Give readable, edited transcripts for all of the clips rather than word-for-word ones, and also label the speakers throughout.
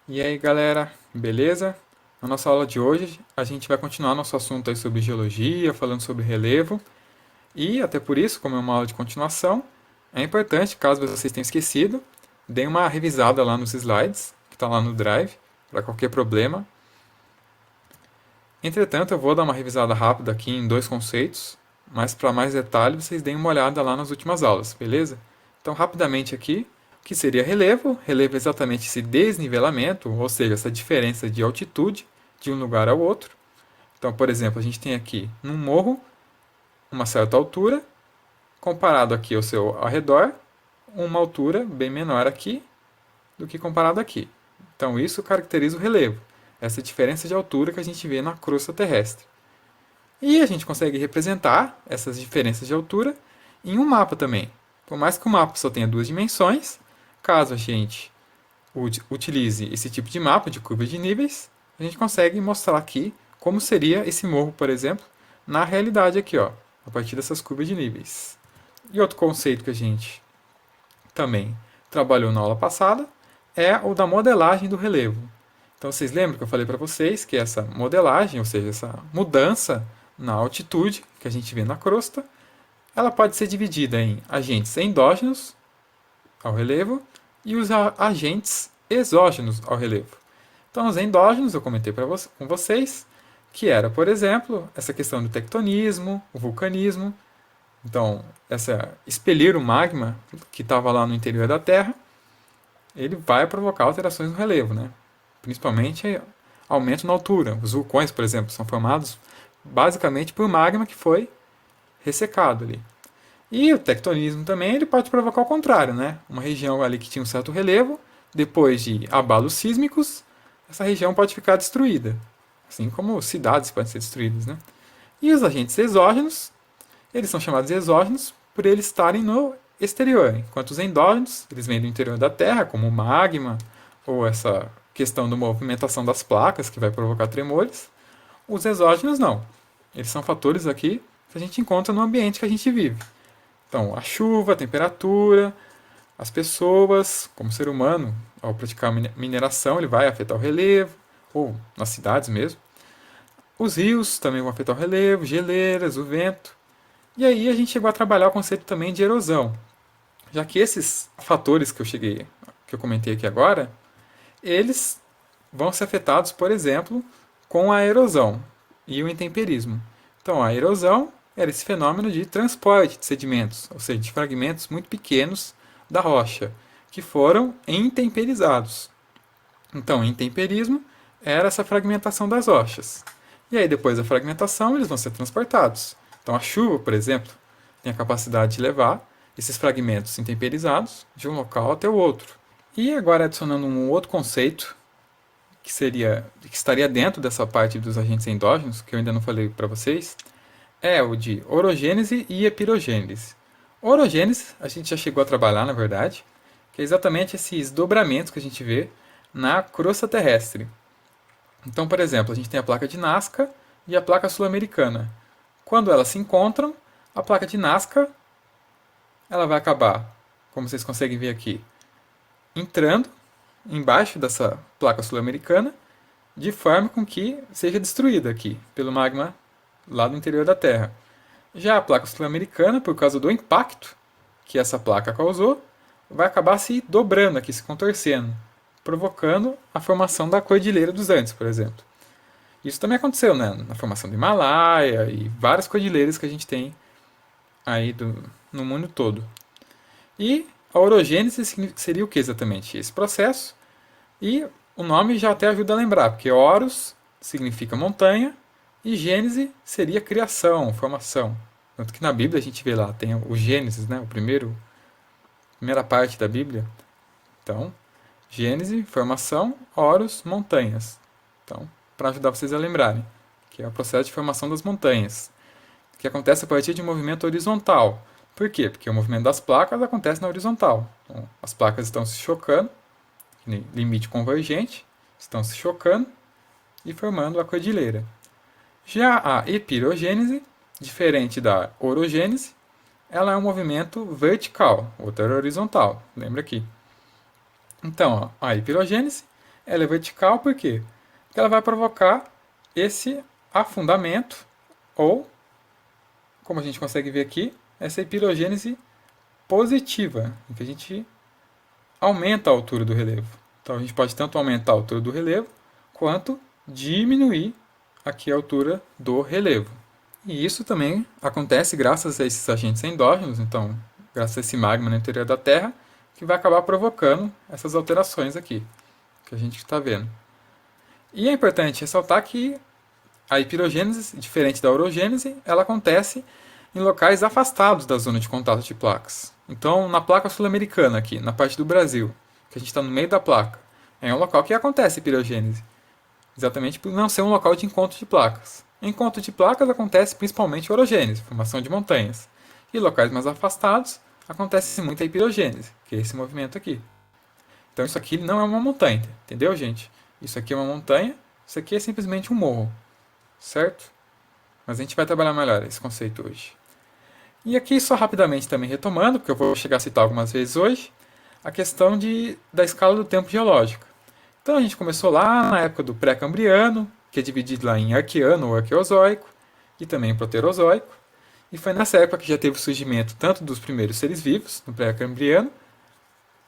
Speaker 1: E aí, galera, beleza? Na nossa aula de hoje, a gente vai continuar nosso assunto aí sobre geologia, falando sobre relevo. E, até por isso, como é uma aula de continuação, é importante, caso vocês tenham esquecido, deem uma revisada lá nos slides, que está lá no Drive, para qualquer problema. Entretanto, eu vou dar uma revisada rápida aqui em dois conceitos, mas para mais detalhe, vocês deem uma olhada lá nas últimas aulas, beleza? Então, rapidamente aqui, o que seria relevo? Relevo é exatamente esse desnivelamento, ou seja, essa diferença de altitude de um lugar ao outro. Então, por exemplo, a gente tem aqui num morro uma certa altura, comparado aqui ao seu ao redor, uma altura bem menor aqui do que comparado aqui. Então, isso caracteriza o relevo, essa diferença de altura que a gente vê na crosta terrestre. E a gente consegue representar essas diferenças de altura em um mapa também. Por mais que o mapa só tenha duas dimensões, caso a gente utilize esse tipo de mapa de curva de níveis, a gente consegue mostrar aqui como seria esse morro, por exemplo, na realidade aqui, ó, a partir dessas curvas de níveis. E outro conceito que a gente também trabalhou na aula passada é o da modelagem do relevo. Então vocês lembram que eu falei para vocês que essa modelagem, ou seja, essa mudança na altitude que a gente vê na crosta, ela pode ser dividida em agentes endógenos ao relevo e os agentes exógenos ao relevo. Então, os endógenos, eu comentei com vocês, que era, por exemplo, essa questão do tectonismo, o vulcanismo. Então, expelir o magma que estava lá no interior da Terra, ele vai provocar alterações no relevo, né? Principalmente aumento na altura. Os vulcões, por exemplo, são formados basicamente por magma que foi ressecado ali. E o tectonismo também ele pode provocar o contrário, né? Uma região ali que tinha um certo relevo, depois de abalos sísmicos, essa região pode ficar destruída, assim como cidades podem ser destruídas, né? E os agentes exógenos, eles são chamados exógenos por eles estarem no exterior, enquanto os endógenos, eles vêm do interior da Terra, como o magma ou essa questão da movimentação das placas que vai provocar tremores. Os exógenos não. Eles são fatores aqui que a gente encontra no ambiente que a gente vive. Então, a chuva, a temperatura, as pessoas, como ser humano, ao praticar mineração, ele vai afetar o relevo, ou nas cidades mesmo. Os rios também vão afetar o relevo, geleiras, o vento. E aí a gente chegou a trabalhar o conceito também de erosão, já que esses fatores que eu comentei aqui agora, eles vão ser afetados, por exemplo, com a erosão e o intemperismo. Então, a erosão era esse fenômeno de transporte de sedimentos, ou seja, de fragmentos muito pequenos da rocha, que foram intemperizados. Então, intemperismo era essa fragmentação das rochas. E aí, depois da fragmentação, eles vão ser transportados. Então, a chuva, por exemplo, tem a capacidade de levar esses fragmentos intemperizados de um local até o outro. E agora, adicionando um outro conceito que estaria dentro dessa parte dos agentes endógenos, que eu ainda não falei para vocês, é o de orogênese e epirogênese. Orogênese a gente já chegou a trabalhar, na verdade, que é exatamente esses dobramentos que a gente vê na crosta terrestre. Então, por exemplo, a gente tem a placa de Nazca e a placa sul-americana. Quando elas se encontram, a placa de Nazca ela vai acabar, como vocês conseguem ver aqui, entrando embaixo dessa placa sul-americana, de forma com que seja destruída aqui pelo magma lá do interior da Terra. Já a placa sul-americana, por causa do impacto que essa placa causou, vai acabar se dobrando aqui, se contorcendo, provocando a formação da Cordilheira dos Andes, por exemplo. Isso também aconteceu, né, na formação do Himalaia e várias cordilheiras que a gente tem aí no mundo todo. E a orogênese seria o que exatamente? Esse processo. E o nome já até ajuda a lembrar, porque Horus significa montanha e Gênese seria criação, formação. Tanto que na Bíblia a gente vê lá, tem o Gênesis, né? Primeira parte da Bíblia. Então, Gênese, formação, Horus, montanhas. Então, para ajudar vocês a lembrarem, que é o processo de formação das montanhas, que acontece a partir de um movimento horizontal. Por quê? Porque o movimento das placas acontece na horizontal. Então, as placas estão se chocando, limite convergente, estão se chocando e formando a cordilheira. Já a epirogênese, diferente da orogênese, ela é um movimento vertical, outra horizontal. Lembra aqui. Então, a epirogênese Ela é vertical por quê? Porque ela vai provocar esse afundamento, ou, como a gente consegue ver aqui, essa pirogênese positiva, em que a gente aumenta a altura do relevo. Então a gente pode tanto aumentar a altura do relevo, quanto diminuir aqui a altura do relevo. E isso também acontece graças a esses agentes endógenos, então, graças a esse magma no interior da Terra, que vai acabar provocando essas alterações aqui, que a gente está vendo. E é importante ressaltar que a hipirogênese, diferente da orogênese, ela acontece em locais afastados da zona de contato de placas. Então, na placa sul-americana aqui, na parte do Brasil, que a gente está no meio da placa, é um local que acontece hipirogênese, exatamente por não ser um local de encontro de placas. Encontro de placas acontece principalmente orogênese, formação de montanhas. E locais mais afastados acontece muita hipirogênese, que é esse movimento aqui. Então isso aqui não é uma montanha, entendeu, gente? Isso aqui é uma montanha, isso aqui é simplesmente um morro, certo? Mas a gente vai trabalhar melhor esse conceito hoje. E aqui, só rapidamente também retomando, porque eu vou chegar a citar algumas vezes hoje, a questão da escala do tempo geológico. Então a gente começou lá na época do pré-cambriano, que é dividido lá em arqueano ou arqueozoico, e também proterozoico. E foi nessa época que já teve o surgimento tanto dos primeiros seres vivos, no pré-cambriano,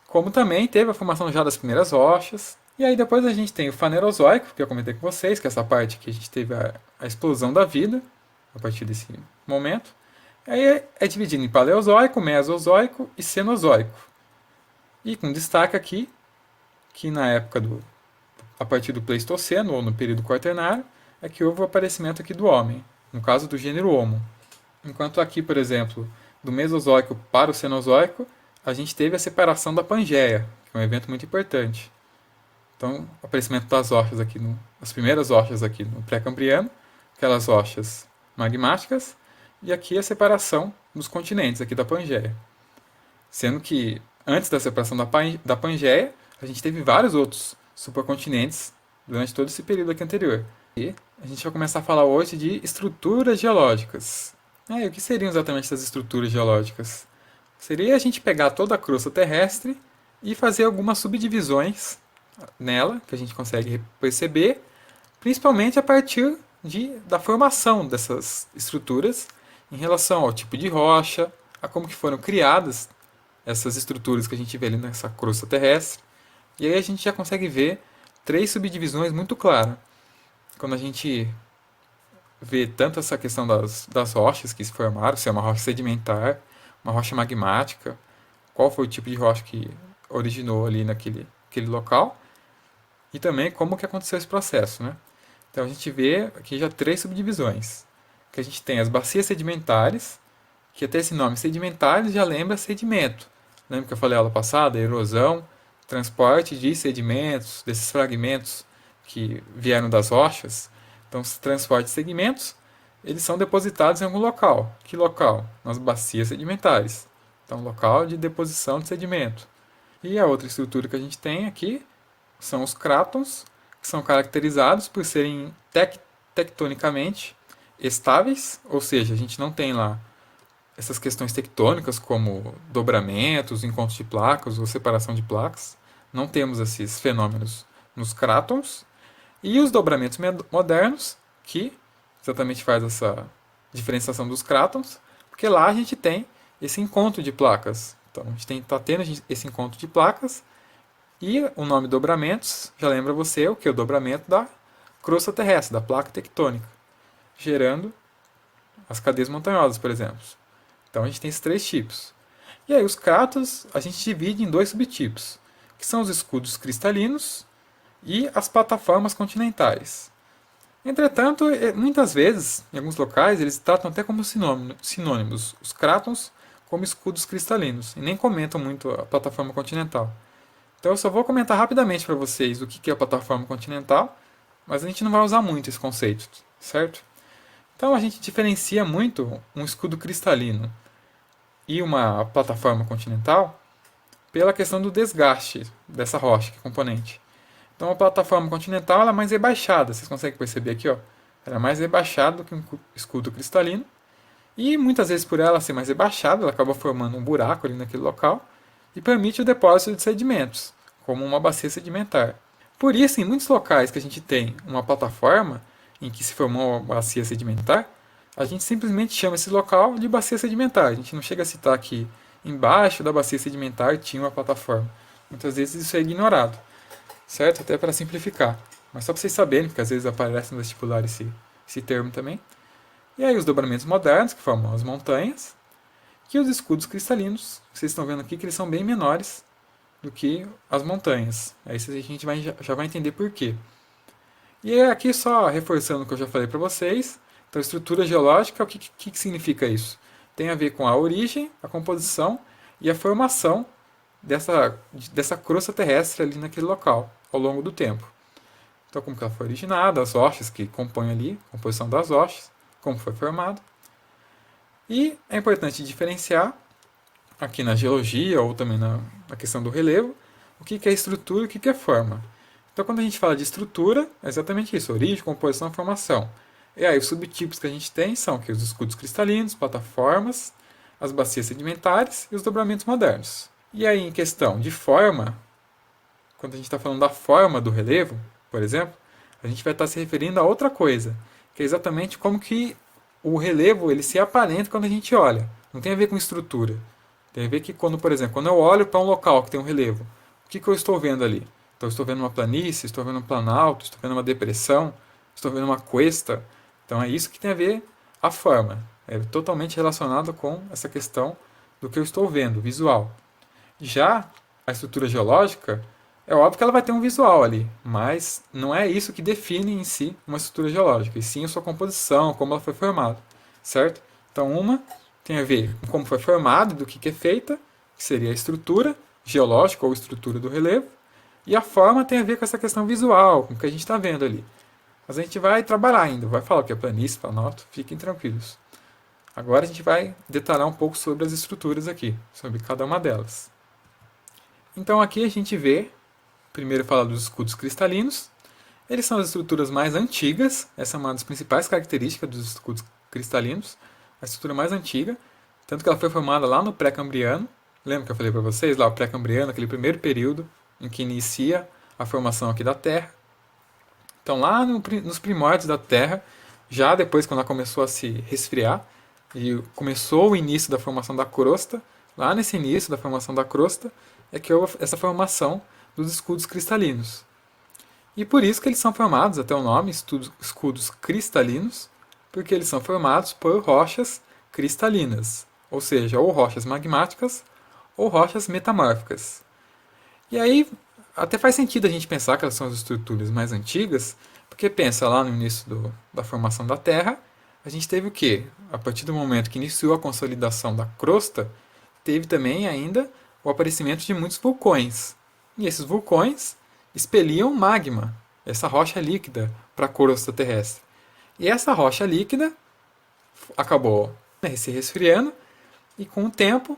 Speaker 1: como também teve a formação já das primeiras rochas. E aí depois a gente tem o fanerozoico, que eu comentei com vocês, que é essa parte que a gente teve a explosão da vida, a partir desse momento. Aí é dividido em paleozoico, mesozoico e cenozoico. E com destaque aqui, que na época a partir do Pleistoceno, ou no período quaternário, é que houve o aparecimento aqui do homem, no caso do gênero Homo. Enquanto aqui, por exemplo, do Mesozoico para o Cenozoico, a gente teve a separação da Pangeia, que é um evento muito importante. Então, o aparecimento das rochas aqui, as primeiras rochas aqui no pré-cambriano, aquelas rochas magmáticas, e aqui a separação dos continentes aqui da Pangeia. Sendo que antes da separação da Pangeia, a gente teve vários outros supercontinentes durante todo esse período aqui anterior. E a gente vai começar a falar hoje de estruturas geológicas. E o que seriam exatamente essas estruturas geológicas? Seria a gente pegar toda a crosta terrestre e fazer algumas subdivisões nela, que a gente consegue perceber, principalmente a partir da formação dessas estruturas em relação ao tipo de rocha, a como que foram criadas essas estruturas que a gente vê ali nessa crosta terrestre. E aí a gente já consegue ver três subdivisões muito claras. Quando a gente vê tanto essa questão das rochas que se formaram, se é uma rocha sedimentar, uma rocha magmática, qual foi o tipo de rocha que originou ali naquele local, e também como que aconteceu esse processo, né? Então a gente vê aqui já três subdivisões. Que a gente tem as bacias sedimentares, que até esse nome sedimentares já lembra sedimento. Lembra que eu falei na aula passada? Erosão, transporte de sedimentos, desses fragmentos que vieram das rochas. Então, os transportes de segmentos, eles são depositados em algum local. Que local? Nas bacias sedimentares. Então, local de deposição de sedimento. E a outra estrutura que a gente tem aqui são os crátons, que são caracterizados por serem tectonicamente estáveis, ou seja, a gente não tem lá essas questões tectônicas como dobramentos, encontros de placas ou separação de placas. Não temos esses fenômenos nos crátons. E os dobramentos modernos, que exatamente faz essa diferenciação dos crátons, porque lá a gente tem esse encontro de placas. Então a gente está tendo esse encontro de placas, e o nome dobramentos já lembra você o que é o dobramento da crosta terrestre, da placa tectônica, gerando as cadeias montanhosas, por exemplo. Então a gente tem esses três tipos. E aí os crátos a gente divide em dois subtipos, que são os escudos cristalinos e as plataformas continentais. Entretanto, muitas vezes, em alguns locais, eles tratam até como sinônimos os crátons como escudos cristalinos, e nem comentam muito a plataforma continental. Então eu só vou comentar rapidamente para vocês o que é a plataforma continental, mas a gente não vai usar muito esse conceito, certo? Então a gente diferencia muito um escudo cristalino e uma plataforma continental pela questão do desgaste dessa rocha, que é componente. Então a plataforma continental ela é mais rebaixada, vocês conseguem perceber aqui, ó? Ela é mais rebaixada do que um escudo cristalino, e muitas vezes por ela ser mais rebaixada, ela acaba formando um buraco ali naquele local e permite o depósito de sedimentos, como uma bacia sedimentar. Por isso, em muitos locais que a gente tem uma plataforma em que se formou uma bacia sedimentar, a gente simplesmente chama esse local de bacia sedimentar. A gente não chega a citar que embaixo da bacia sedimentar tinha uma plataforma. Muitas vezes isso é ignorado, certo? Até para simplificar. Mas só para vocês saberem, porque às vezes aparece no vestibular esse termo também. E aí os dobramentos modernos, que formam as montanhas, e os escudos cristalinos, que vocês estão vendo aqui que eles são bem menores do que as montanhas. Aí a gente já vai entender por quê. E aqui só reforçando o que eu já falei para vocês. Então, estrutura geológica, o que significa isso? Tem a ver com a origem, a composição e a formação dessa crosta terrestre ali naquele local, ao longo do tempo. Então, como que ela foi originada, as rochas que compõem ali, a composição das rochas, como foi formado. E é importante diferenciar, aqui na geologia ou também na questão do relevo, o que é estrutura e o que é forma. Então, quando a gente fala de estrutura, é exatamente isso: origem, composição e formação. E aí, os subtipos que a gente tem são os escudos cristalinos, plataformas, as bacias sedimentares e os dobramentos modernos. E aí, em questão de forma, quando a gente está falando da forma do relevo, por exemplo, a gente vai estar se referindo a outra coisa, que é exatamente como que o relevo ele se aparenta quando a gente olha. Não tem a ver com estrutura. Tem a ver que quando, por exemplo, quando eu olho para um local que tem um relevo, o que eu estou vendo ali? Então, estou vendo uma planície, estou vendo um planalto, estou vendo uma depressão, estou vendo uma cuesta. Então, é isso que tem a ver a forma. É totalmente relacionado com essa questão do que eu estou vendo, visual. Já a estrutura geológica, é óbvio que ela vai ter um visual ali, mas não é isso que define em si uma estrutura geológica, e sim a sua composição, como ela foi formada, certo? Então, uma tem a ver com como foi formada e do que é feita, que seria a estrutura geológica ou estrutura do relevo, e a forma tem a ver com essa questão visual, com o que a gente está vendo ali. Mas a gente vai trabalhar ainda, vai falar o que é planície, planalto, fiquem tranquilos. Agora a gente vai detalhar um pouco sobre as estruturas aqui, sobre cada uma delas. Então aqui a gente vê, primeiro fala dos escudos cristalinos. Eles são as estruturas mais antigas, essa é uma das principais características dos escudos cristalinos, a estrutura mais antiga, tanto que ela foi formada lá no pré-cambriano. Lembra que eu falei para vocês, lá o pré-cambriano, aquele primeiro período em que inicia a formação aqui da Terra. Então lá nos primórdios da Terra, já depois quando ela começou a se resfriar, e começou o início da formação da crosta, lá nesse início da formação da crosta, é que houve essa formação dos escudos cristalinos. E por isso que eles são formados, até o nome, escudos cristalinos, porque eles são formados por rochas cristalinas, ou seja, ou rochas magmáticas ou rochas metamórficas. E aí até faz sentido a gente pensar que elas são as estruturas mais antigas, porque pensa lá no início da formação da Terra, a gente teve o quê? A partir do momento que iniciou a consolidação da crosta, teve também ainda o aparecimento de muitos vulcões. E esses vulcões expeliam magma, essa rocha líquida, para a crosta terrestre. E essa rocha líquida acabou se resfriando e com o tempo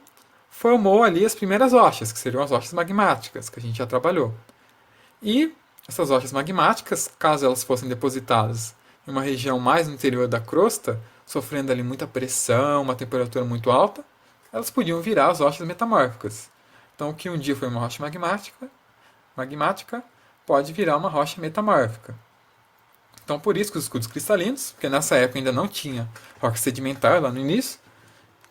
Speaker 1: formou ali as primeiras rochas, que seriam as rochas magmáticas, que a gente já trabalhou. E essas rochas magmáticas, caso elas fossem depositadas em uma região mais no interior da crosta, sofrendo ali muita pressão, uma temperatura muito alta, elas podiam virar as rochas metamórficas. Então, o que um dia foi uma rocha magmática pode virar uma rocha metamórfica. Então, por isso que os escudos cristalinos, porque nessa época ainda não tinha rocha sedimentar lá no início,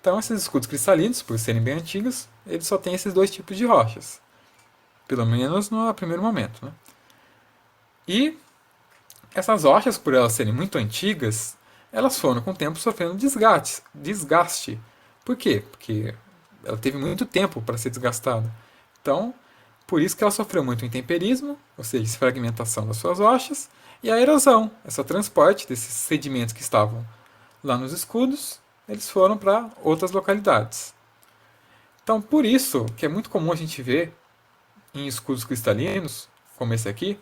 Speaker 1: então esses escudos cristalinos, por serem bem antigos, eles só têm esses dois tipos de rochas. Pelo menos no primeiro momento. Né? E essas rochas, por elas serem muito antigas, elas foram com o tempo sofrendo desgaste. Por quê? Porque ela teve muito tempo para ser desgastada. Então, por isso que ela sofreu muito intemperismo, ou seja, fragmentação das suas rochas, e a erosão, esse transporte desses sedimentos que estavam lá nos escudos, eles foram para outras localidades. Então, por isso que é muito comum a gente ver em escudos cristalinos, como esse aqui,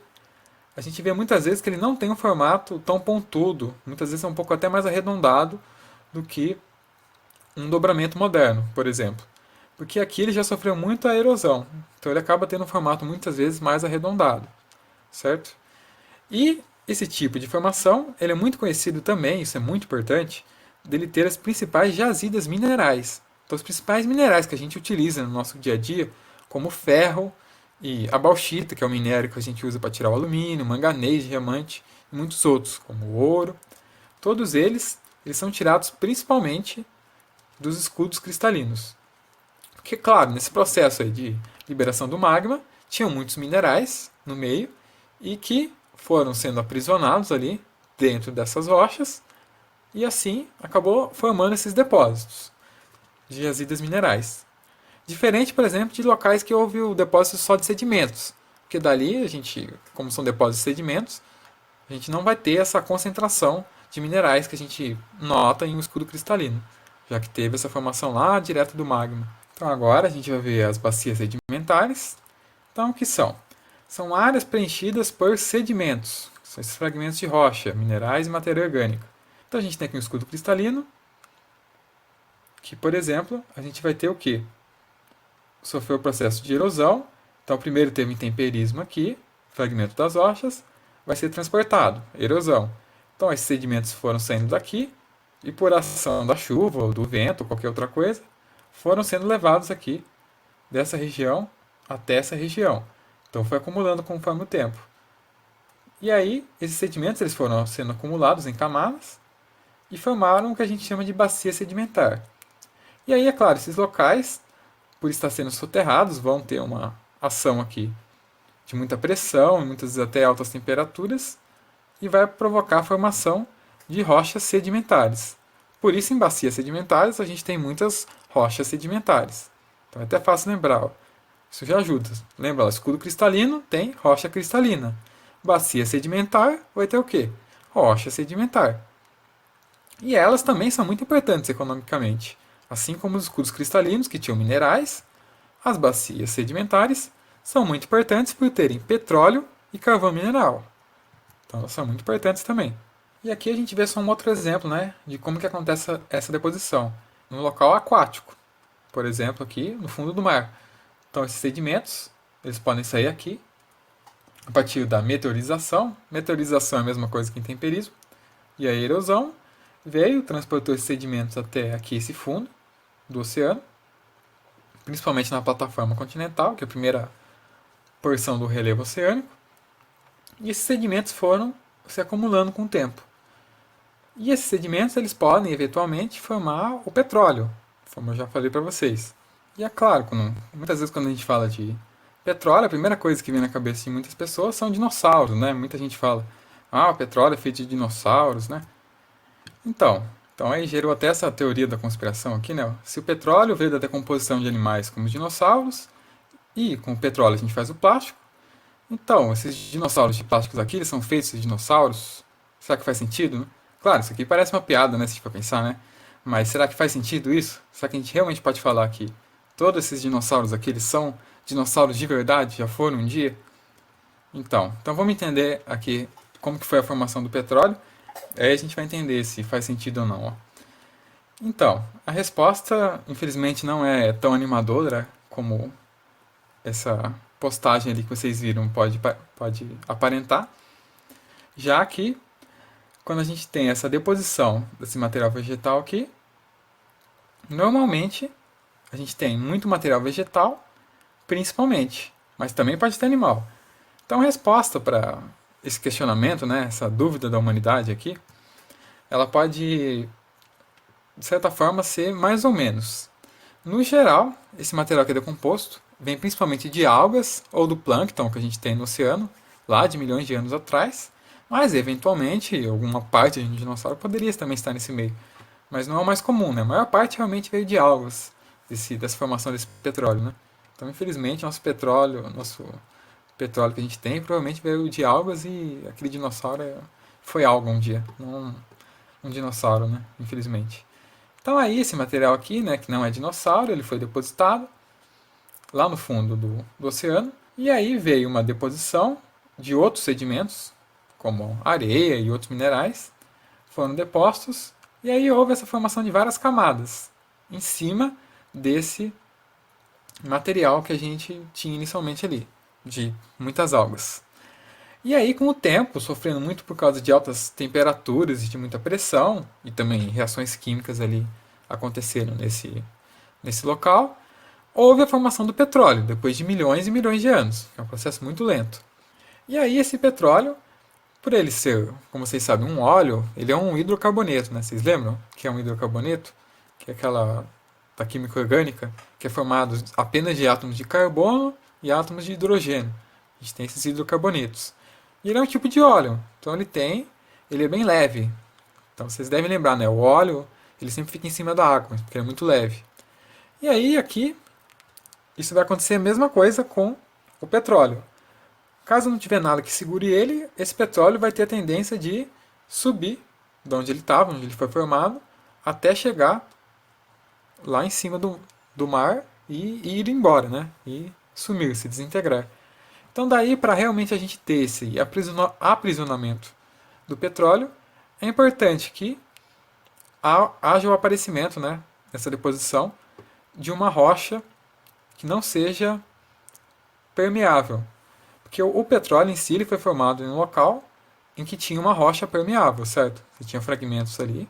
Speaker 1: a gente vê muitas vezes que ele não tem um formato tão pontudo, muitas vezes é um pouco até mais arredondado do que um dobramento moderno, por exemplo. Porque aqui ele já sofreu muita erosão, então ele acaba tendo um formato muitas vezes mais arredondado, certo? E esse tipo de formação, ele é muito conhecido também, isso é muito importante, dele ter as principais jazidas minerais. Então, os principais minerais que a gente utiliza no nosso dia a dia, como ferro e a bauxita, que é o minério que a gente usa para tirar o alumínio, manganês, diamante e muitos outros, como o ouro. Todos eles são tirados principalmente dos escudos cristalinos. Porque, claro, nesse processo aí de liberação do magma, tinham muitos minerais no meio e que foram sendo aprisionados ali dentro dessas rochas e assim acabou formando esses depósitos de jazidas minerais. Diferente, por exemplo, de locais que houve o depósito só de sedimentos, porque dali a gente, como são depósitos de sedimentos, a gente não vai ter essa concentração de minerais que a gente nota em um escudo cristalino, já que teve essa formação lá direto do magma. Então agora a gente vai ver as bacias sedimentares. Então, o que são? São áreas preenchidas por sedimentos, que são esses fragmentos de rocha, minerais e matéria orgânica. Então a gente tem aqui um escudo cristalino, que, por exemplo, a gente vai ter o quê? Sofreu o processo de erosão. Então, primeiro teve intemperismo aqui, fragmento das rochas, vai ser transportado, erosão. Então, esses sedimentos foram saindo daqui e, por ação da chuva, ou do vento, ou qualquer outra coisa, foram sendo levados aqui dessa região até essa região. Então, foi acumulando conforme o tempo. E aí, esses sedimentos eles foram sendo acumulados em camadas e formaram o que a gente chama de bacia sedimentar. E aí, é claro, esses locais, por estar sendo soterrados, vão ter uma ação aqui de muita pressão, e muitas vezes até altas temperaturas, e vai provocar a formação de rochas sedimentares. Por isso, em bacias sedimentares, a gente tem muitas rochas sedimentares. Então é até fácil lembrar. Ó. Isso já ajuda. Lembra, ó, escudo cristalino tem rocha cristalina. Bacia sedimentar vai ter o quê? Rocha sedimentar. E elas também são muito importantes economicamente. Assim como os escudos cristalinos, que tinham minerais, as bacias sedimentares são muito importantes por terem petróleo e carvão mineral. Então elas são muito importantes também. E aqui a gente vê só um outro exemplo, né, de como que acontece essa deposição. Em um local aquático. Por exemplo, aqui no fundo do mar. Então esses sedimentos, eles podem sair aqui a partir da meteorização. Meteorização é a mesma coisa que intemperismo. E a erosão veio, transportou esses sedimentos até aqui esse fundo do oceano, principalmente na plataforma continental, que é a primeira porção do relevo oceânico. E esses sedimentos foram se acumulando com o tempo. E esses sedimentos eles podem eventualmente formar o petróleo, como eu já falei para vocês. E é claro, muitas vezes quando a gente fala de petróleo, a primeira coisa que vem na cabeça de muitas pessoas são dinossauros, né? Muita gente fala, o petróleo é feito de dinossauros, né? Então aí gerou até essa teoria da conspiração aqui, né? Se o petróleo veio da decomposição de animais como os dinossauros, e com o petróleo a gente faz o plástico, então esses dinossauros de plásticos aqui, eles são feitos de dinossauros? Será que faz sentido, né? Claro, isso aqui parece uma piada, né, se a gente for pensar, né? Mas será que faz sentido isso? Será que a gente realmente pode falar que todos esses dinossauros aqui, eles são dinossauros de verdade? Já foram um dia? Então vamos entender aqui como que foi a formação do petróleo. Aí a gente vai entender se faz sentido ou não. Ó. Então, a resposta, infelizmente, não é tão animadora como essa postagem ali que vocês viram pode aparentar, já que quando a gente tem essa deposição desse material vegetal aqui, normalmente a gente tem muito material vegetal, principalmente, mas também pode ter animal. Então a resposta para esse questionamento, né, essa dúvida da humanidade aqui, ela pode, de certa forma, ser mais ou menos. No geral, esse material que é decomposto vem principalmente de algas ou do plâncton que a gente tem no oceano, lá de milhões de anos atrás, mas eventualmente alguma parte de um dinossauro poderia também estar nesse meio. Mas não é o mais comum, né? A maior parte realmente veio de algas, dessa formação desse petróleo, né? Então, infelizmente, nosso petróleo que a gente tem provavelmente veio de algas e aquele dinossauro foi alga um dia, não um dinossauro, né? Infelizmente. Então aí esse material aqui, né, que não é dinossauro, ele foi depositado lá no fundo do oceano e aí veio uma deposição de outros sedimentos, como areia e outros minerais, foram depostos e aí houve essa formação de várias camadas em cima desse material que a gente tinha inicialmente ali, de muitas algas. E aí, com o tempo, sofrendo muito por causa de altas temperaturas e de muita pressão, e também reações químicas ali aconteceram nesse local, houve a formação do petróleo, depois de milhões e milhões de anos. É um processo muito lento. E aí esse petróleo, por ele ser, como vocês sabem, um óleo, ele é um hidrocarboneto, né? Vocês lembram que é um hidrocarboneto? Que é aquela da química orgânica, que é formado apenas de átomos de carbono e átomos de hidrogênio. A gente tem esses hidrocarbonetos. E ele é um tipo de óleo. Então ele é bem leve. Então vocês devem lembrar, né? O óleo, ele sempre fica em cima da água, porque ele é muito leve. E aí aqui, isso vai acontecer a mesma coisa com o petróleo. Caso não tiver nada que segure ele, esse petróleo vai ter a tendência de subir de onde ele estava, onde ele foi formado, até chegar lá em cima do mar e ir embora, né? E sumir, se desintegrar. Então daí, para realmente a gente ter esse aprisionamento do petróleo, é importante que haja o aparecimento, né, nessa deposição, de uma rocha que não seja permeável. Porque o petróleo em si ele foi formado em um local em que tinha uma rocha permeável, certo? Você tinha fragmentos ali,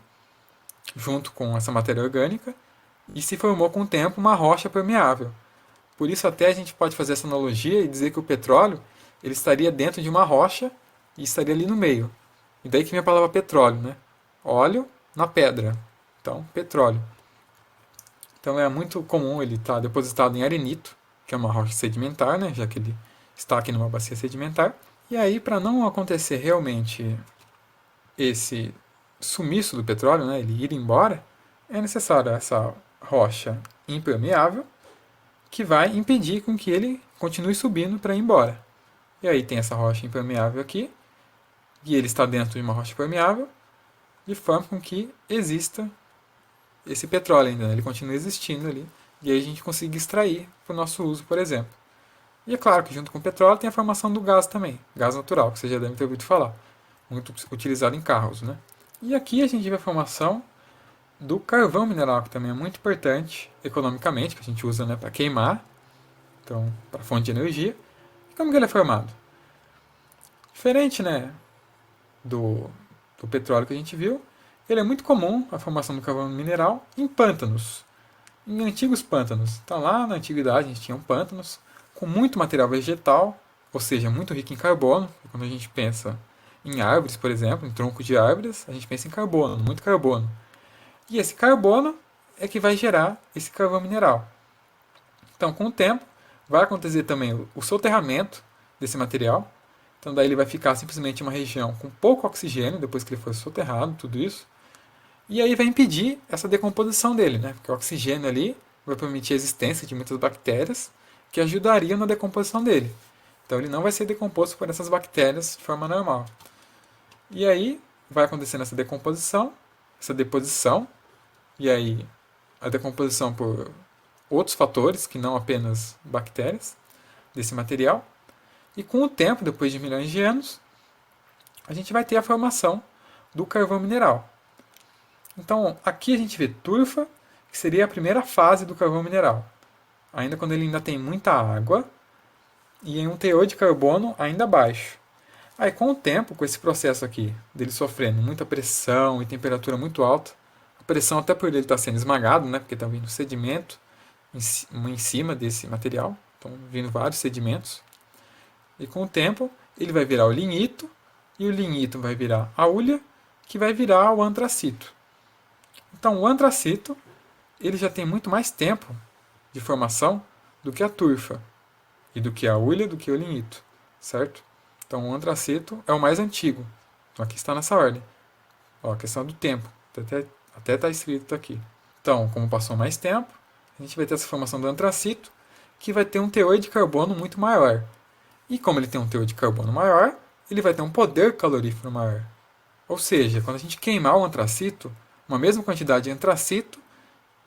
Speaker 1: junto com essa matéria orgânica, e se formou com o tempo uma rocha permeável. Por isso até a gente pode fazer essa analogia e dizer que o petróleo ele estaria dentro de uma rocha e estaria ali no meio. E daí que vem a palavra petróleo, né? Óleo na pedra. Então, petróleo. Então é muito comum ele estar depositado em arenito, que é uma rocha sedimentar, né? Já que ele está aqui numa bacia sedimentar. E aí, para não acontecer realmente esse sumiço do petróleo, né? Ele ir embora, é necessário essa rocha impermeável que vai impedir com que ele continue subindo para ir embora. E aí tem essa rocha impermeável aqui, e ele está dentro de uma rocha permeável, de forma com que exista esse petróleo ainda, né? Ele continua existindo ali, e aí a gente consiga extrair para o nosso uso, por exemplo. E é claro que junto com o petróleo tem a formação do gás também, gás natural, que você já deve ter ouvido falar, muito utilizado em carros, né? E aqui a gente vê a formação do carvão mineral, que também é muito importante economicamente, que a gente usa, né, para queimar, então para fonte de energia. E como que ele é formado? Diferente, né, do petróleo que a gente viu, ele é muito comum a formação do carvão mineral em pântanos, em antigos pântanos. Então lá na antiguidade a gente tinha pântanos com muito material vegetal, ou seja, muito rico em carbono. E quando a gente pensa em árvores, por exemplo, em troncos de árvores, a gente pensa em carbono, muito carbono. E esse carbono é que vai gerar esse carvão mineral. Então, com o tempo, vai acontecer também o soterramento desse material. Então, daí ele vai ficar simplesmente uma região com pouco oxigênio, depois que ele for soterrado, tudo isso. E aí vai impedir essa decomposição dele, né? Porque o oxigênio ali vai permitir a existência de muitas bactérias que ajudariam na decomposição dele. Então, ele não vai ser decomposto por essas bactérias de forma normal. E aí vai acontecendo essa decomposição, essa deposição, e aí a decomposição por outros fatores, que não apenas bactérias, desse material. E com o tempo, depois de milhões de anos, a gente vai ter a formação do carvão mineral. Então, aqui a gente vê turfa, que seria a primeira fase do carvão mineral, ainda quando ele ainda tem muita água e em um teor de carbono ainda baixo. Aí, com o tempo, com esse processo aqui, dele sofrendo muita pressão e temperatura muito alta, a pressão até por ele estar sendo esmagado, né, porque está vindo sedimento em cima desse material, estão vindo vários sedimentos, e com o tempo ele vai virar o lignito, e o lignito vai virar a hulha, que vai virar o antracito. Então, o antracito ele já tem muito mais tempo de formação do que a turfa, e do que a hulha, do que o lignito, certo? Então, o antracito é o mais antigo. Então, aqui está nessa ordem. Ó, a questão do tempo. Até está escrito aqui. Então, como passou mais tempo, a gente vai ter essa formação do antracito, que vai ter um teor de carbono muito maior. E como ele tem um teor de carbono maior, ele vai ter um poder calorífero maior. Ou seja, quando a gente queimar o antracito, uma mesma quantidade de antracito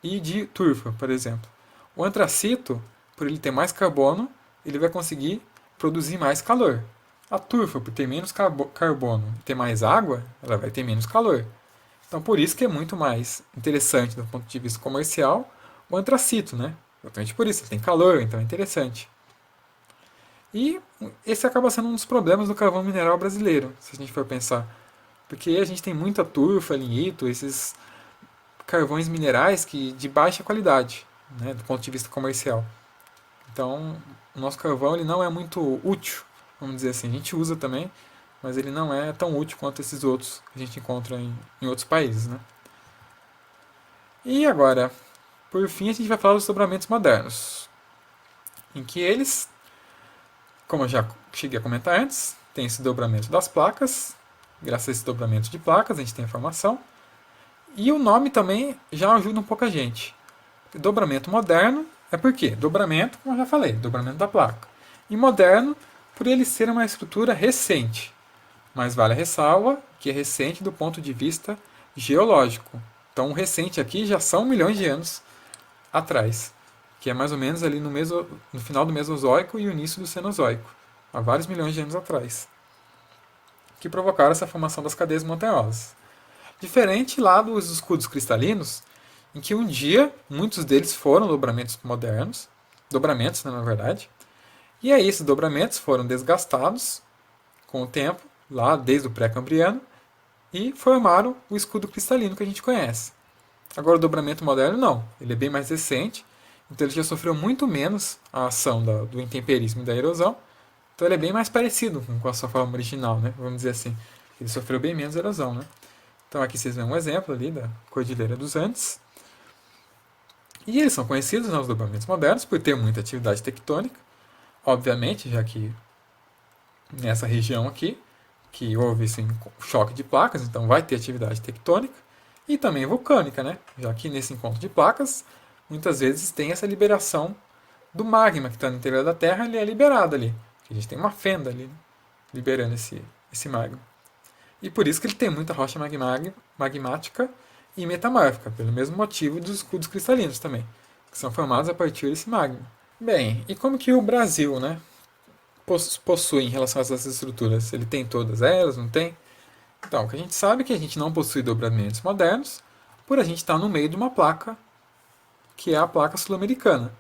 Speaker 1: e de turfa, por exemplo. O antracito, por ele ter mais carbono, ele vai conseguir produzir mais calor. A turfa, por ter menos carbono e ter mais água, ela vai ter menos calor. Então, por isso que é muito mais interessante, do ponto de vista comercial, o antracito, né? Exatamente por isso, ele tem calor, então é interessante. E esse acaba sendo um dos problemas do carvão mineral brasileiro, se a gente for pensar. Porque a gente tem muita turfa, lignito, esses carvões minerais que de baixa qualidade. né, do ponto de vista comercial. Então, o nosso carvão ele não é muito útil, vamos dizer assim. A gente usa também, mas ele não é tão útil quanto esses outros que a gente encontra em outros países, né? E agora, por fim, a gente vai falar dos dobramentos modernos, em que eles, como eu já cheguei a comentar antes, tem esse dobramento das placas. Graças a esse dobramento de placas, a gente tem a formação. E o nome também já ajuda um pouco a gente. Dobramento moderno é por quê? Dobramento, como eu já falei, dobramento da placa. E moderno, por ele ser uma estrutura recente. Mas vale a ressalva que é recente do ponto de vista geológico. Então, o recente aqui já são milhões de anos atrás, que é mais ou menos ali no final do Mesozoico e o início do Cenozoico, há vários milhões de anos atrás, que provocaram essa formação das cadeias montanhosas. Diferente lá dos escudos cristalinos, em que um dia muitos deles foram dobramentos modernos, dobramentos, né, na verdade, e aí esses dobramentos foram desgastados com o tempo, lá desde o pré-cambriano, e formaram o escudo cristalino que a gente conhece. Agora o dobramento moderno não, ele é bem mais recente, então ele já sofreu muito menos a ação do intemperismo e da erosão, então ele é bem mais parecido com a sua forma original, né? Vamos dizer assim. Ele sofreu bem menos erosão, né? Então aqui vocês veem um exemplo ali da Cordilheira dos Andes. E eles são conhecidos, né, os dobramentos modernos, por ter muita atividade tectônica, obviamente, já que nessa região aqui, que houve esse choque de placas, então vai ter atividade tectônica, e também vulcânica, né? Já que nesse encontro de placas, muitas vezes tem essa liberação do magma que está no interior da Terra, ele é liberado ali. A gente tem uma fenda ali, né, liberando esse magma. E por isso que ele tem muita rocha magmática e metamórfica, pelo mesmo motivo dos escudos cristalinos também, que são formados a partir desse magma. Bem, e como que o Brasil, né, possui em relação a essas estruturas? Ele tem todas elas, não tem? Então, o que a gente sabe é que a gente não possui dobramentos modernos, por a gente estar no meio de uma placa, que é a placa sul-americana.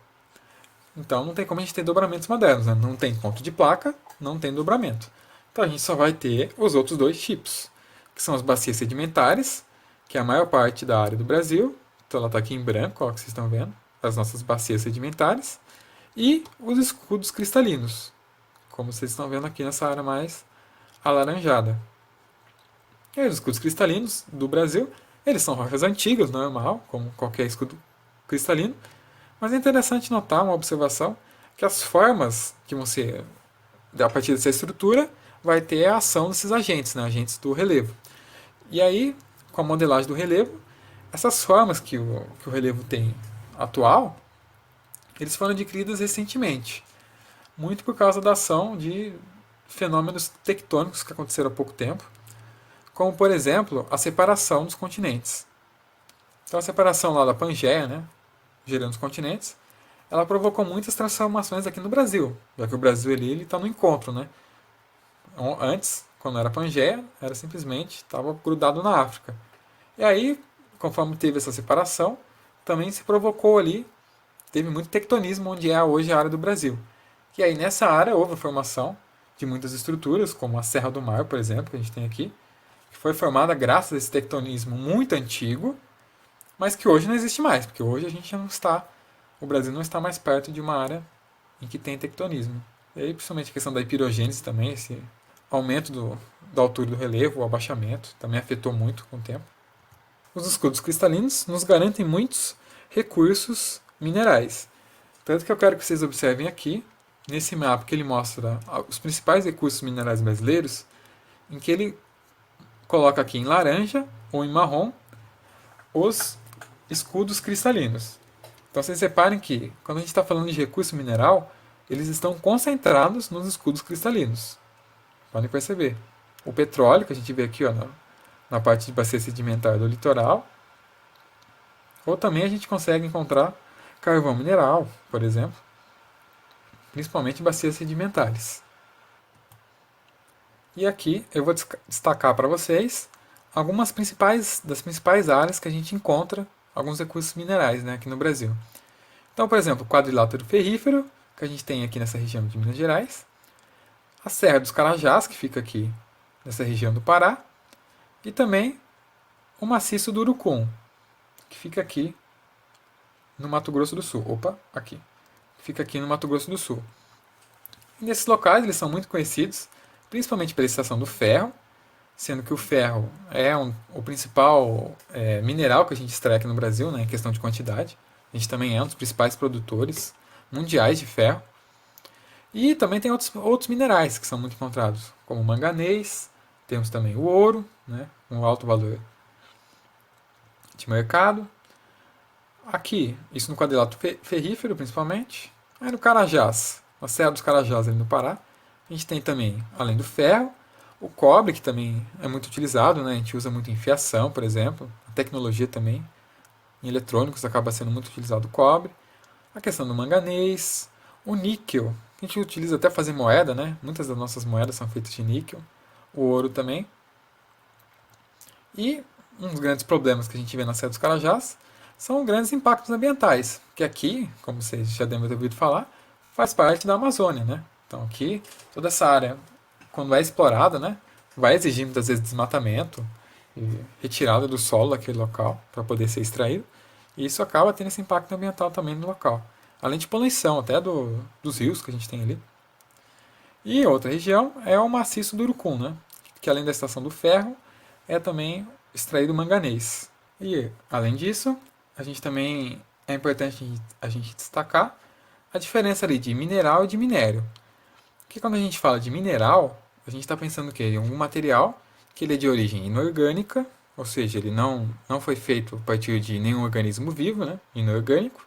Speaker 1: Então, não tem como a gente ter dobramentos modernos, né? Não tem ponto de placa, não tem dobramento. Então, a gente só vai ter os outros dois tipos, que são as bacias sedimentares, que é a maior parte da área do Brasil. Então, ela está aqui em branco, ó, que vocês estão vendo, as nossas bacias sedimentares, e os escudos cristalinos, como vocês estão vendo aqui nessa área mais alaranjada. E aí, os escudos cristalinos do Brasil, eles são rochas antigas, normal, como qualquer escudo cristalino, mas é interessante notar uma observação que as formas que vão ser a partir dessa estrutura vai ter a ação desses agentes, né, agentes do relevo. E aí, com a modelagem do relevo, essas formas que o relevo tem atual, eles foram adquiridas recentemente, muito por causa da ação de fenômenos tectônicos que aconteceram há pouco tempo, como, por exemplo, a separação dos continentes. Então, a separação lá da Pangeia, né, gerando os continentes, ela provocou muitas transformações aqui no Brasil, já que o Brasil ele está no encontro, né? Antes, quando era Pangeia, era simplesmente estava grudado na África. E aí, conforme teve essa separação, também se provocou ali, teve muito tectonismo onde é hoje a área do Brasil. E aí nessa área houve a formação de muitas estruturas, como a Serra do Mar, por exemplo, que a gente tem aqui, que foi formada graças a esse tectonismo muito antigo, mas que hoje não existe mais, porque hoje a gente não está, o Brasil não está mais perto de uma área em que tem tectonismo. E aí, principalmente a questão da hipirogênese também, esse aumento da altura do relevo, o abaixamento, também afetou muito com o tempo. Os escudos cristalinos nos garantem muitos recursos minerais. Tanto que eu quero que vocês observem aqui, nesse mapa que ele mostra os principais recursos minerais brasileiros, em que ele coloca aqui em laranja ou em marrom os escudos cristalinos. Então vocês reparem que, quando a gente está falando de recurso mineral, eles estão concentrados nos escudos cristalinos. Podem perceber. O petróleo, que a gente vê aqui ó, na parte de bacia sedimentar do litoral, ou também a gente consegue encontrar carvão mineral, por exemplo, principalmente em bacias sedimentares. E aqui eu vou destacar para vocês algumas das principais áreas que a gente encontra alguns recursos minerais, né, aqui no Brasil. Então, por exemplo, o quadrilátero ferrífero, que a gente tem aqui nessa região de Minas Gerais, a Serra dos Carajás, que fica aqui nessa região do Pará, e também o maciço do Urucum, que fica aqui no Mato Grosso do Sul. Opa, aqui. Fica aqui no Mato Grosso do Sul. E nesses locais eles são muito conhecidos, principalmente pela extração do ferro, sendo que o ferro é o principal mineral que a gente extrai aqui no Brasil, né, em questão de quantidade. A gente também é um dos principais produtores mundiais de ferro. E também tem outros minerais que são muito encontrados, como o manganês, temos também o ouro, né, um alto valor de mercado. Aqui, isso no quadrilátero ferrífero, principalmente. Aí no Carajás, na Serra dos Carajás, ali no Pará, a gente tem também, além do ferro, o cobre, que também é muito utilizado, né? A gente usa muito em fiação, por exemplo. A tecnologia também. Em eletrônicos acaba sendo muito utilizado o cobre. A questão do manganês, o níquel, que a gente utiliza até fazer moeda, né? Muitas das nossas moedas são feitas de níquel. O ouro também. E um dos grandes problemas que a gente vê na Serra dos Carajás são grandes impactos ambientais, que aqui, como vocês já devem ter ouvido falar, faz parte da Amazônia, né? Então aqui, toda essa área, quando é explorada, né, vai exigir muitas vezes desmatamento e retirada do solo daquele local para poder ser extraído, e isso acaba tendo esse impacto ambiental também no local, além de poluição até dos rios que a gente tem ali. E outra região é o maciço do Urucum, né, que além da extração do ferro, é também extraído manganês. E além disso, a gente também é importante a gente destacar a diferença ali de mineral e de minério. Porque quando a gente fala de mineral, a gente está pensando que em algum material que ele é de origem inorgânica, ou seja, ele não foi feito a partir de nenhum organismo vivo, né, inorgânico,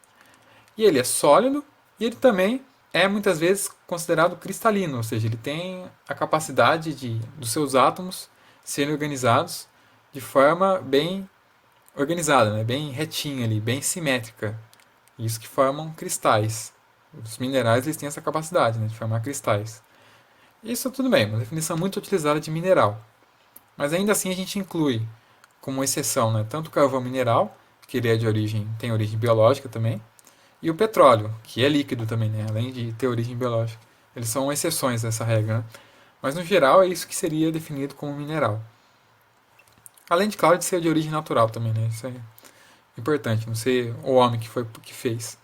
Speaker 1: e ele é sólido e ele também é muitas vezes considerado cristalino, ou seja, ele tem a capacidade dos seus átomos serem organizados de forma bem organizada, né? Bem retinha ali, bem simétrica. Isso que formam cristais. Os minerais eles têm essa capacidade, né, de formar cristais. Isso tudo bem, uma definição muito utilizada de mineral. Mas ainda assim a gente inclui como exceção, né, tanto o carvão mineral, que ele é tem origem biológica também, e o petróleo, que é líquido também, né, além de ter origem biológica. Eles são exceções dessa regra, né? Mas no geral é isso que seria definido como mineral. Além de, claro, de ser de origem natural também, né? Isso é importante, não ser o homem que fez.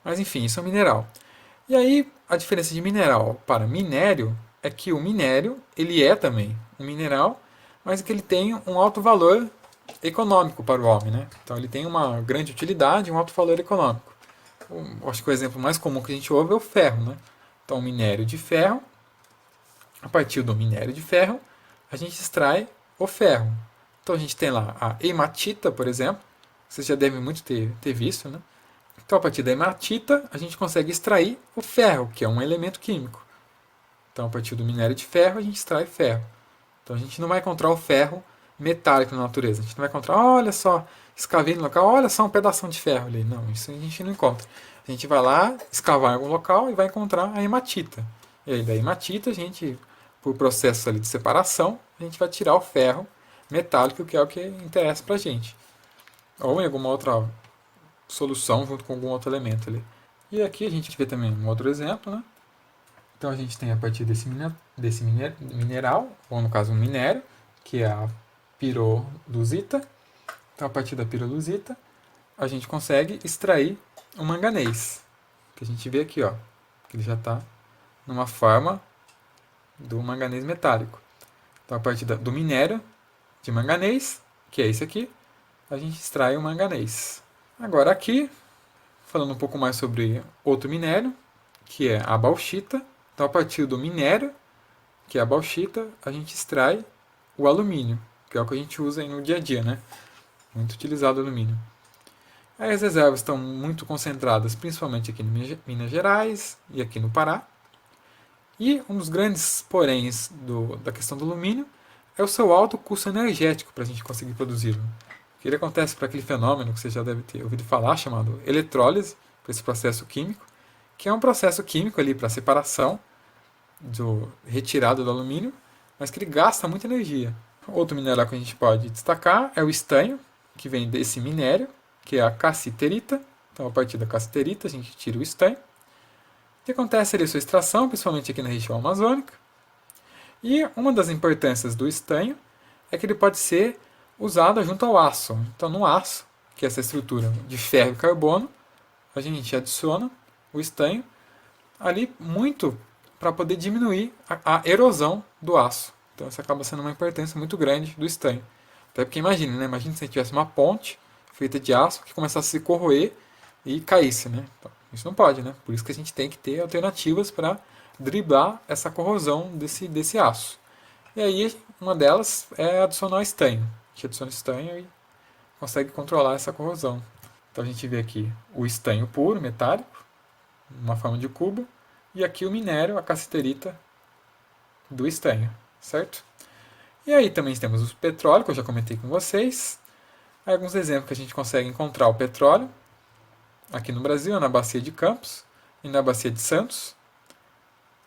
Speaker 1: Mas enfim, isso é um mineral. E aí, a diferença de mineral para minério é que o minério, ele é também um mineral, mas que ele tem um alto valor econômico para o homem, né? Então ele tem uma grande utilidade e um alto valor econômico. Acho que o exemplo mais comum que a gente ouve é o ferro, né? Então, o minério de ferro, a partir do minério de ferro, a gente extrai o ferro. Então a gente tem lá a hematita, por exemplo, vocês já devem muito ter visto, né? Então a partir da hematita a gente consegue extrair o ferro, que é um elemento químico. Então a partir do minério de ferro a gente extrai ferro. Então a gente não vai encontrar o ferro metálico na natureza. A gente não vai encontrar, olha só, escavei no local, olha só um pedação de ferro ali. Não, isso a gente não encontra. A gente vai lá, escavar em algum local e vai encontrar a hematita. E aí da hematita a gente, por processo ali de separação, a gente vai tirar o ferro metálico, que é o que interessa pra gente. Ou em alguma outra solução junto com algum outro elemento ali. E aqui a gente vê também um outro exemplo, né? Então a gente tem a partir desse mineral, ou no caso um minério, que é a piroluzita. Então a partir da piroluzita a gente consegue extrair o manganês, que a gente vê aqui, ó, que ele já está numa forma do manganês metálico. Então a partir do minério de manganês, que é esse aqui, a gente extrai o manganês. Agora aqui, falando um pouco mais sobre outro minério, que é a bauxita. Então a partir do minério, que é a bauxita, a gente extrai o alumínio, que é o que a gente usa aí no dia a dia, né? Muito utilizado o alumínio. Aí as reservas estão muito concentradas, principalmente aqui em Minas Gerais e aqui no Pará. E um dos grandes poréns da questão do alumínio é o seu alto custo energético para a gente conseguir produzi-lo. Que ele acontece para aquele fenômeno que você já deve ter ouvido falar, chamado eletrólise, para esse processo químico, que é um processo químico ali para separação, retirada do alumínio, mas que ele gasta muita energia. Outro mineral que a gente pode destacar é o estanho, que vem desse minério, que é a cassiterita. Então, a partir da cassiterita, a gente tira o estanho. O que acontece ali a sua extração, principalmente aqui na região amazônica. E uma das importâncias do estanho é que ele pode ser usado junto ao aço. Então, no aço, que é essa estrutura de ferro e carbono, a gente adiciona o estanho ali muito para poder diminuir a erosão do aço. Então isso acaba sendo uma importância muito grande do estanho. Até porque imagine, né? Imagine se a gente tivesse uma ponte feita de aço que começasse a se corroer e caísse, né? Então, isso não pode, né? Por isso que a gente tem que ter alternativas para driblar essa corrosão desse aço. E aí uma delas é adicionar estanho. A gente adiciona estanho e consegue controlar essa corrosão. Então a gente vê aqui o estanho puro, metálico, uma forma de cubo, e aqui o minério, a cassiterita do estanho, certo? E aí também temos o petróleo, que eu já comentei com vocês. Aí alguns exemplos que a gente consegue encontrar o petróleo aqui no Brasil, na bacia de Campos e na bacia de Santos,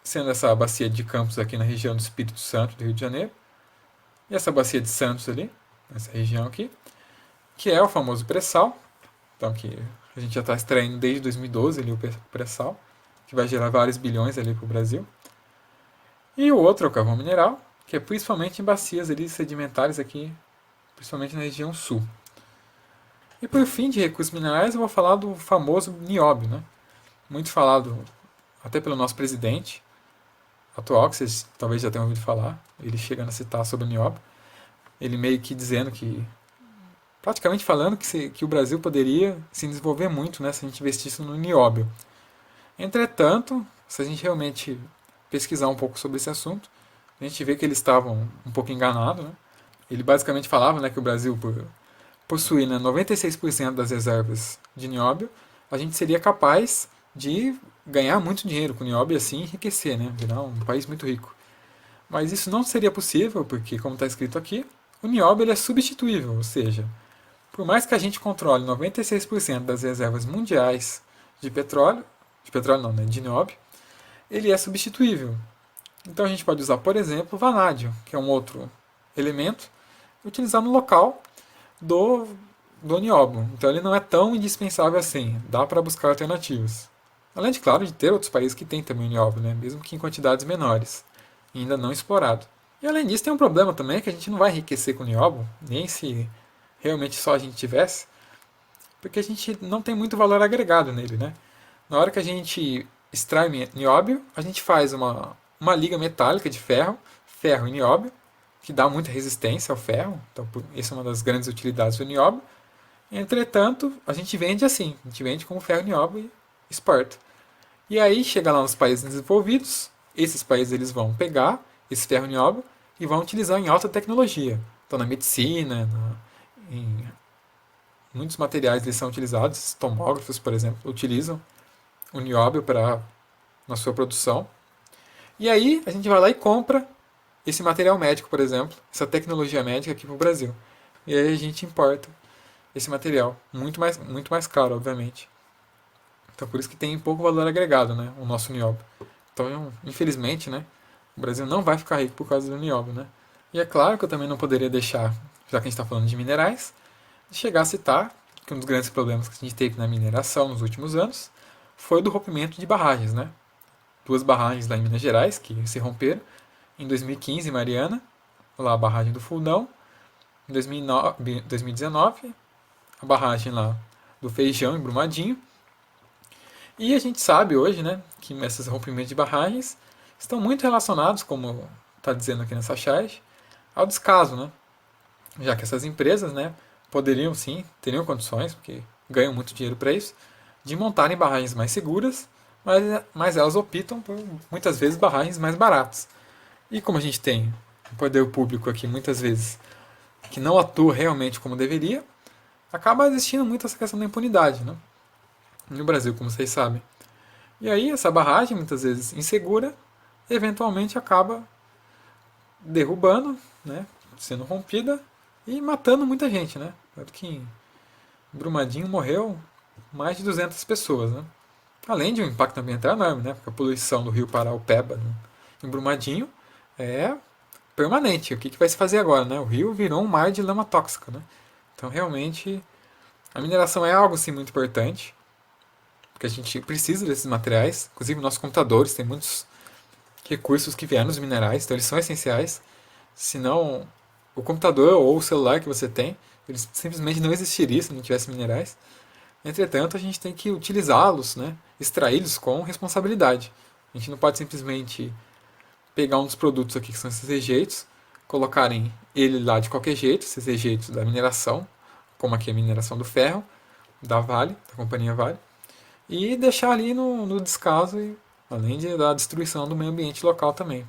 Speaker 1: sendo essa bacia de Campos aqui na região do Espírito Santo, do Rio de Janeiro, e essa bacia de Santos ali, nessa região aqui, que é o famoso pré-sal, então que a gente já está extraindo desde 2012 ali o pré-sal, que vai gerar vários bilhões ali para o Brasil. E o outro é o carvão mineral, que é principalmente em bacias ali sedimentares aqui, principalmente na região sul. E por fim, de recursos minerais, eu vou falar do famoso nióbio, né? Muito falado até pelo nosso presidente atual, que vocês talvez já tenham ouvido falar, ele chegando a citar sobre o nióbio, ele meio que dizendo que, praticamente falando que o Brasil poderia se desenvolver muito, né, se a gente investisse no nióbio. Entretanto, se a gente realmente pesquisar um pouco sobre esse assunto, a gente vê que eles estavam um pouco enganados, né? Ele basicamente falava, né, que o Brasil, por possuir, né, 96% das reservas de nióbio, a gente seria capaz de ganhar muito dinheiro com nióbio e assim enriquecer, né, virar um país muito rico. Mas isso não seria possível, porque, como está escrito aqui, o nióbio ele é substituível, ou seja, por mais que a gente controle 96% das reservas mundiais de petróleo não, né, de nióbio, ele é substituível. Então a gente pode usar, por exemplo, o vanádio, que é um outro elemento, e utilizar no local do, do nióbio. Então ele não é tão indispensável assim, dá para buscar alternativas. Além de, claro, de ter outros países que têm também o nióbio, né, mesmo que em quantidades menores, ainda não explorado. E além disso tem um problema também, que a gente não vai enriquecer com o nióbio, nem se realmente só a gente tivesse, porque a gente não tem muito valor agregado nele, né? Na hora que a gente extrai nióbio, a gente faz uma liga metálica de ferro, ferro e nióbio, que dá muita resistência ao ferro, então essa é uma das grandes utilidades do nióbio. Entretanto, a gente vende assim, a gente vende como ferro e nióbio e exporta. E aí chega lá nos países desenvolvidos, esses países eles vão pegar esse ferro e nióbio e vão utilizar em alta tecnologia. Então na medicina, em muitos materiais eles são utilizados, tomógrafos, por exemplo, utilizam o nióbio na sua produção. E aí a gente vai lá e compra esse material médico, por exemplo, essa tecnologia médica aqui para o Brasil. E aí a gente importa esse material, muito mais caro, obviamente. Então por isso que tem pouco valor agregado, né, o nosso nióbio. Então, infelizmente, né, o Brasil não vai ficar rico por causa do nióbio, né. E é claro que eu também não poderia deixar, já que a gente está falando de minerais, de chegar a citar que um dos grandes problemas que a gente teve na mineração nos últimos anos foi do rompimento de barragens, né. Duas barragens lá em Minas Gerais que se romperam. Em 2015, em Mariana, lá a barragem do Fundão. Em 2019, a barragem lá do Feijão, em Brumadinho. E a gente sabe hoje, né, que esses rompimentos de barragens estão muito relacionados, como está dizendo aqui nessa charge, ao descaso, né? Já que essas empresas, né, poderiam sim, teriam condições, porque ganham muito dinheiro para isso, de montarem barragens mais seguras, mas elas optam por muitas vezes barragens mais baratas. E como a gente tem um poder público aqui muitas vezes que não atua realmente como deveria, acaba existindo muito essa questão da impunidade, né? No Brasil, como vocês sabem. E aí essa barragem, muitas vezes insegura, eventualmente acaba derrubando, né, sendo rompida e matando muita gente, né? Tanto que em Brumadinho morreu mais de 200 pessoas, né? Além de um impacto ambiental enorme, né? Porque a poluição do rio Paraopeba, né, em Brumadinho, é permanente. O que vai se fazer agora, né? O rio virou um mar de lama tóxica, né? Então, realmente, a mineração é algo, sim, muito importante, porque a gente precisa desses materiais. Inclusive, nossos computadores têm muitos recursos que vieram dos minerais, então eles são essenciais. Senão, o computador ou o celular que você tem, Eles simplesmente não existiriam se não tivesse minerais. Entretanto, a gente tem que utilizá-los, né, extraí-los com responsabilidade. A gente não pode simplesmente pegar um dos produtos aqui que são esses rejeitos, colocarem ele lá de qualquer jeito, esses rejeitos da mineração, como aqui a mineração do ferro, da Vale, da companhia Vale, e deixar ali no descaso, além da destruição do meio ambiente local também.